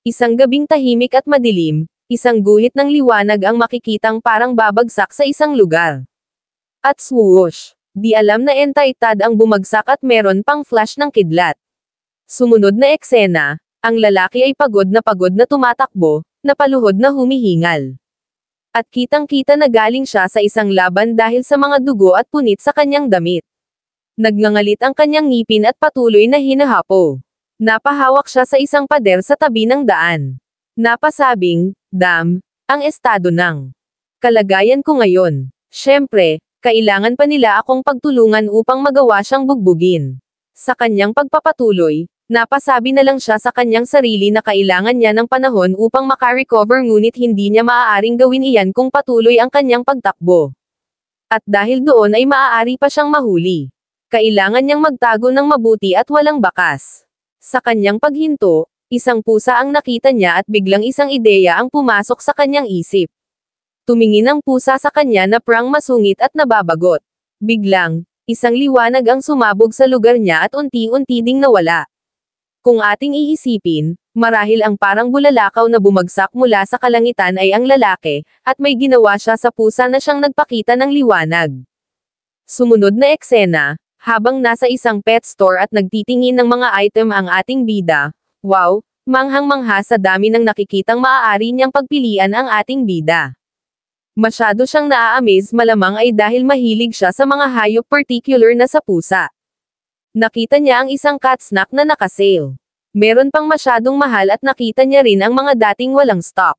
Isang gabing tahimik at madilim, isang guhit ng liwanag ang makikitang parang babagsak sa isang lugar. At swoosh! Di alam na entidad ang bumagsak at meron pang flash ng kidlat. Sumunod na eksena, ang lalaki ay pagod na tumatakbo, napaluhod na humihingal. At kitang-kita na galing siya sa isang laban dahil sa mga dugo at punit sa kanyang damit. Nagngangalit ang kanyang ngipin at patuloy na hinahapo. Napahawak siya sa isang pader sa tabi ng daan. Napasabing, "Dam, ang estado ng kalagayan ko ngayon. Siyempre, kailangan pa nila akong pagtulungan upang magawa siyang bugbugin." Sa kanyang pagpapatuloy, napasabi na lang siya sa kanyang sarili na kailangan niya ng panahon upang makarecover ngunit hindi niya maaaring gawin iyan kung patuloy ang kanyang pagtakbo. At dahil doon ay maaari pa siyang mahuli. Kailangan niyang magtago ng mabuti at walang bakas. Sa kanyang paghinto, isang pusa ang nakita niya at biglang isang ideya ang pumasok sa kanyang isip. Tumingin ang pusa sa kanya na prang masungit at nababagot. Biglang, isang liwanag ang sumabog sa lugar niya at unti-unti ding nawala. Kung ating iisipin, marahil ang parang bulalakaw na bumagsak mula sa kalangitan ay ang lalaki, at may ginawa siya sa pusa na siyang nagpakita ng liwanag. Sumunod na eksena, habang nasa isang pet store at nagtitingin ng mga item ang ating bida, wow, manghang-mangha sa dami ng nakikitang maaari niyang pagpilian ang ating bida. Masyado siyang naa-amaze, malamang ay dahil mahilig siya sa mga hayop, particular na sa pusa. Nakita niya ang isang cat snack na nakasale. Meron pang masyadong mahal at nakita niya rin ang mga dating walang stock.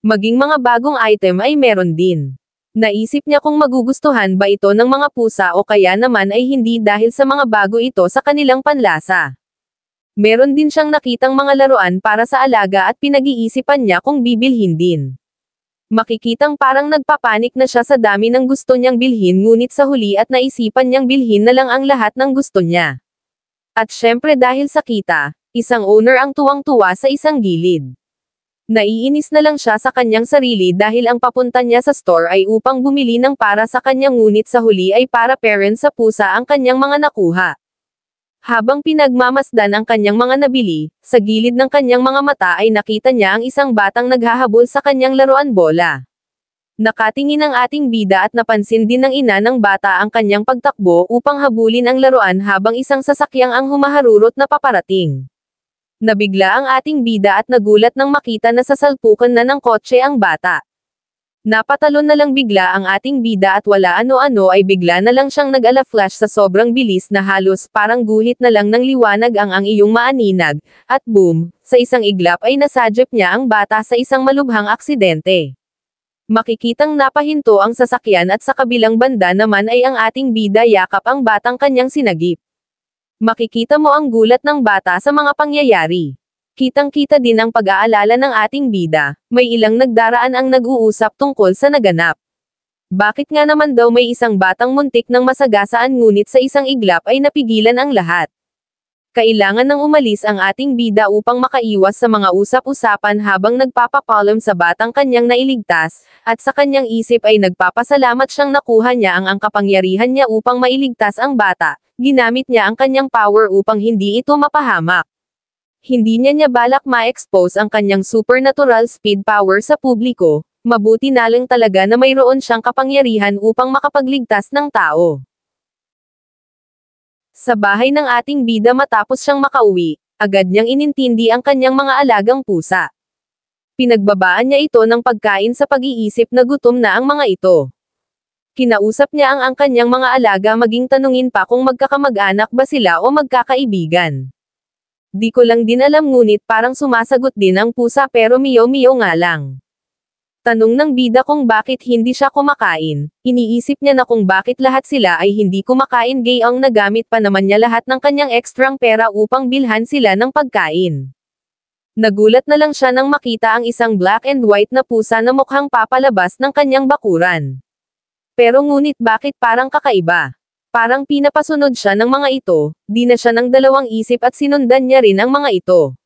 Maging mga bagong item ay meron din. Naisip niya kung magugustuhan ba ito ng mga pusa o kaya naman ay hindi dahil sa mga bago ito sa kanilang panlasa. Meron din siyang nakitang mga laruan para sa alaga at pinag-iisipan niya kung bibilhin din. Makikitang parang nagpapanik na siya sa dami ng gusto niyang bilhin ngunit sa huli at naisipan niyang bilhin na lang ang lahat ng gusto niya. At syempre dahil sa kita, isang owner ang tuwang-tuwa sa isang gilid. Naiinis na lang siya sa kanyang sarili dahil ang papunta niya sa store ay upang bumili ng para sa kanyang ngunit sa huli ay para parent sa pusa ang kanyang mga nakuha. Habang pinagmamasdan ang kanyang mga nabili, sa gilid ng kanyang mga mata ay nakita niya ang isang batang naghahabol sa kanyang laruan bola. Nakatingin ang ating bida at napansin din ng ina ng bata ang kanyang pagtakbo upang habulin ang laruan habang isang sasakyang ang humaharurot na paparating. Nabigla ang ating bida at nagulat nang makita na sasalpukan na ng kotse ang bata. Napatalon na lang bigla ang ating bida at wala ano-ano ay bigla na lang siyang nag-ala-flash sa sobrang bilis na halos parang guhit na lang ng liwanag ang iyong maaninag, at boom, sa isang iglap ay nasadyep niya ang bata sa isang malubhang aksidente. Makikitang napahinto ang sasakyan at sa kabilang banda naman ay ang ating bida yakap ang batang kanyang sinagip. Makikita mo ang gulat ng bata sa mga pangyayari. Kitang-kita din ang pag-aalala ng ating bida, may ilang nagdaraan ang nag-uusap tungkol sa naganap. Bakit nga naman daw may isang batang muntik ng masagasaan ngunit sa isang iglap ay napigilan ang lahat? Kailangan nang umalis ang ating bida upang makaiwas sa mga usap-usapan habang nagpapapalam sa batang kanyang nailigtas, at sa kanyang isip ay nagpapasalamat siyang nakuha niya ang kapangyarihan niya upang mailigtas ang bata. Ginamit niya ang kanyang power upang hindi ito mapahamak. Hindi niya balak ma-expose ang kanyang supernatural speed power sa publiko, mabuti na lang talaga na mayroon siyang kapangyarihan upang makapagligtas ng tao. Sa bahay ng ating bida matapos siyang makauwi, agad niyang inintindi ang kanyang mga alagang pusa. Pinagbabaan niya ito ng pagkain sa pag-iisip na gutom na ang mga ito. Kinausap niya ang kanyang mga alaga maging tanungin pa kung magkakamag-anak ba sila o magkakaibigan. Di ko lang din alam ngunit parang sumasagot din ang pusa pero miyaw-miyaw nga lang. Tanong ng bida kung bakit hindi siya kumakain, iniisip niya na kung bakit lahat sila ay hindi kumakain gayong nagamit pa naman niya lahat ng kanyang ekstrang pera upang bilhan sila ng pagkain. Nagulat na lang siya nang makita ang isang black and white na pusa na mukhang papalabas ng kanyang bakuran. Pero ngunit bakit parang kakaiba? Parang pinapasunod siya ng mga ito, di na siya ng dalawang isip at sinundan niya rin ang mga ito.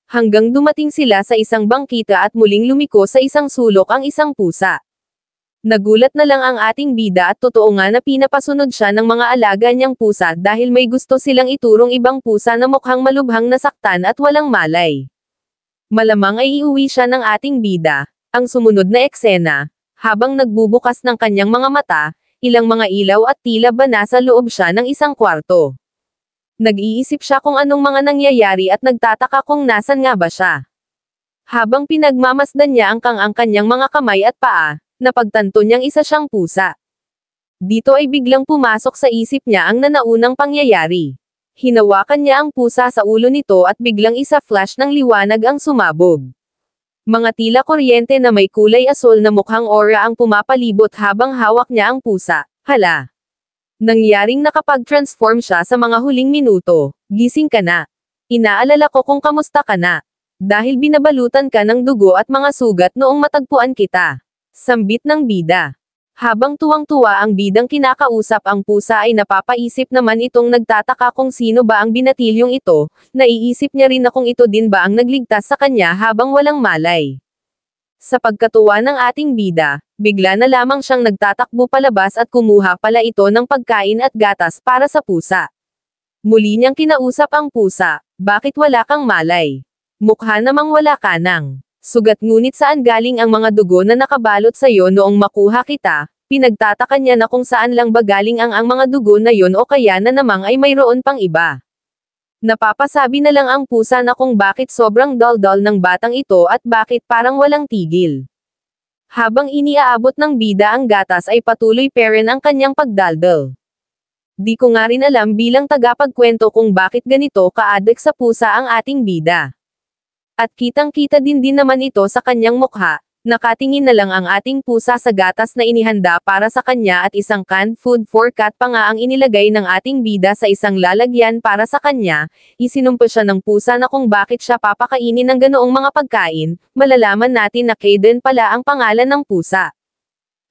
Hanggang dumating sila sa isang bangkita at muling lumiko sa isang sulok ang isang pusa. Nagulat na lang ang ating bida at totoo nga na pinapasunod siya ng mga alaga niyang pusa dahil may gusto silang iturong ibang pusa na mukhang malubhang nasaktan at walang malay. Malamang ay iuwi siya ng ating bida. Ang sumunod na eksena, habang nagbubukas ng kanyang mga mata, ilang mga ilaw at tila ba nasa loob siya ng isang kwarto. Nag-iisip siya kung anong mga nangyayari at nagtataka kung nasan nga ba siya. Habang pinagmamasdan niya ang kanyang mga kamay at paa, napagtanto niyang isa siyang pusa. Dito ay biglang pumasok sa isip niya ang nanaunang pangyayari. Hinawakan niya ang pusa sa ulo nito at biglang isa flash ng liwanag ang sumabog. Mga tila kuryente na may kulay asul na mukhang aura ang pumapalibot habang hawak niya ang pusa. Hala! Nangyaring nakapag-transform siya sa mga huling minuto. Gising ka na. Inaalala ko kung kamusta ka na. Dahil binabalutan ka ng dugo at mga sugat noong matagpuan kita. Sambit ng bida. Habang tuwang-tuwa ang bidang kinakausap ang pusa ay napapaisip naman itong nagtataka kung sino ba ang binatilyong ito, naiisip niya rin na kung ito din ba ang nagligtas sa kanya habang walang malay. Sa pagkatuwa ng ating bida, bigla na lamang siyang nagtatakbo palabas at kumuha pala ito ng pagkain at gatas para sa pusa. Muli niyang kinausap ang pusa, bakit wala kang malay? Mukha namang wala ka nang. Sugat ngunit saan galing ang mga dugo na nakabalot sa iyo noong makuha kita, pinagtataka niya na kung saan lang ba galing ang mga dugo na yon o kaya na namang ay mayroon pang iba. Napapasabi na lang ang pusa na kung bakit sobrang daldal ng batang ito at bakit parang walang tigil. Habang iniaabot ng bida ang gatas ay patuloy pa rin ang kanyang pagdaldal. Di ko nga rin alam bilang tagapagkwento kung bakit ganito ka-addict sa pusa ang ating bida. At kitang-kita din naman ito sa kanyang mukha, nakatingin na lang ang ating pusa sa gatas na inihanda para sa kanya at isang canned food for cat pa nga ang inilagay ng ating bida sa isang lalagyan para sa kanya, isinumpa siya ng pusa na kung bakit siya papakainin ng ganoong mga pagkain, malalaman natin na Kaden pala ang pangalan ng pusa.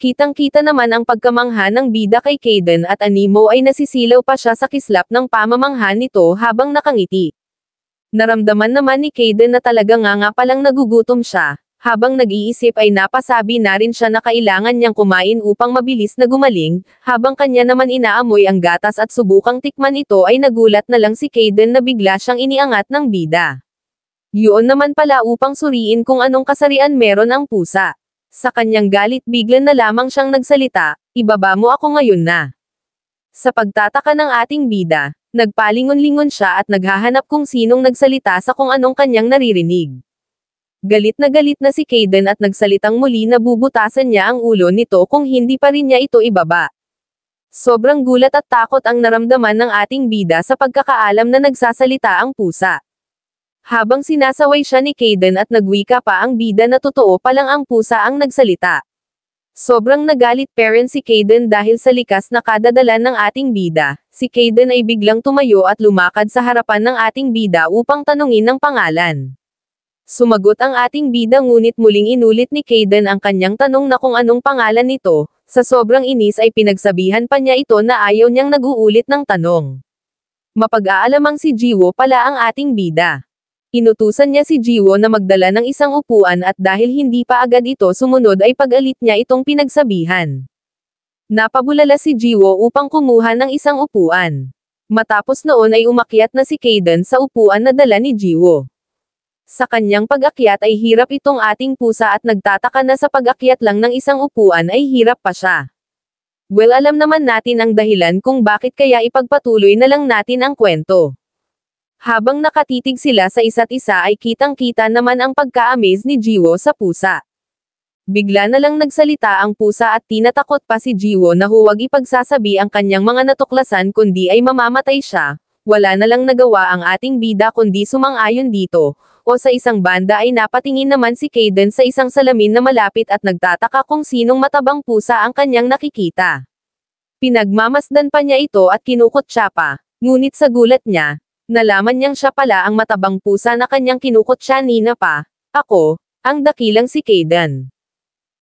Kitang-kita naman ang pagkamangha ng bida kay Kaden at animo ay nasisilaw pa siya sa kislap ng pamamangha nito habang nakangiti. Naramdaman naman ni Kaden na talaga nga palang nagugutom siya, habang nag-iisip ay napasabi na rin siya na kailangan niyang kumain upang mabilis na gumaling, habang kanya naman inaamoy ang gatas at subukang tikman ito ay nagulat na lang si Kaden na bigla siyang iniangat ng bida. Yun naman pala upang suriin kung anong kasarian meron ang pusa. Sa kanyang galit biglan na lamang siyang nagsalita, ibaba mo ako ngayon na. Sa pagtataka ng ating bida, nagpalingon-lingon siya at naghahanap kung sinong nagsalita sa kung anong kanyang naririnig. Galit na si Kaden at nagsalitang muli na bubutasan niya ang ulo nito kung hindi pa rin niya ito ibaba. Sobrang gulat at takot ang naramdaman ng ating bida sa pagkakaalam na nagsasalita ang pusa. Habang sinasaway siya ni Kaden at nagwika pa ang bida na totoo palang ang pusa ang nagsalita. Sobrang nagalit pa rin si Kaden dahil sa likas na kadadalan ng ating bida, si Kaden ay biglang tumayo at lumakad sa harapan ng ating bida upang tanungin ng pangalan. Sumagot ang ating bida ngunit muling inulit ni Kaden ang kanyang tanong na kung anong pangalan nito, sa sobrang inis ay pinagsabihan pa niya ito na ayaw niyang nag-uulit ng tanong. Mapag-aalamang si Jiwo pala ang ating bida. Inutusan niya si Jiwo na magdala ng isang upuan at dahil hindi pa agad ito sumunod ay pag-alit niya itong pinagsabihan. Napabulala si Jiwo upang kumuha ng isang upuan. Matapos noon ay umakyat na si Kaden sa upuan na dala ni Jiwo. Sa kanyang pag-akyat ay hirap itong ating pusa at nagtataka na sa pag-akyat lang ng isang upuan ay hirap pa siya. Well, alam naman natin ang dahilan kung bakit kaya ipagpatuloy na lang natin ang kwento. Habang nakatitig sila sa isa't isa ay kitang-kita naman ang pagka-amaze ni Jiwo sa pusa. Bigla na lang nagsalita ang pusa at tinatakot pa si Jiwo na huwag ipagsasabi ang kanyang mga natuklasan kundi ay mamamatay siya. Wala na lang nagawa ang ating bida kundi sumang-ayon dito, o sa isang banda ay napatingin naman si Kaden sa isang salamin na malapit at nagtataka kung sinong matabang pusa ang kanyang nakikita. Pinagmamasdan pa niya ito at kinukutsa pa, ngunit sa gulat niya, nalaman niyang siya pala ang matabang pusa na kanyang kinukutsa nina pa, ako, ang dakilang si Kaden.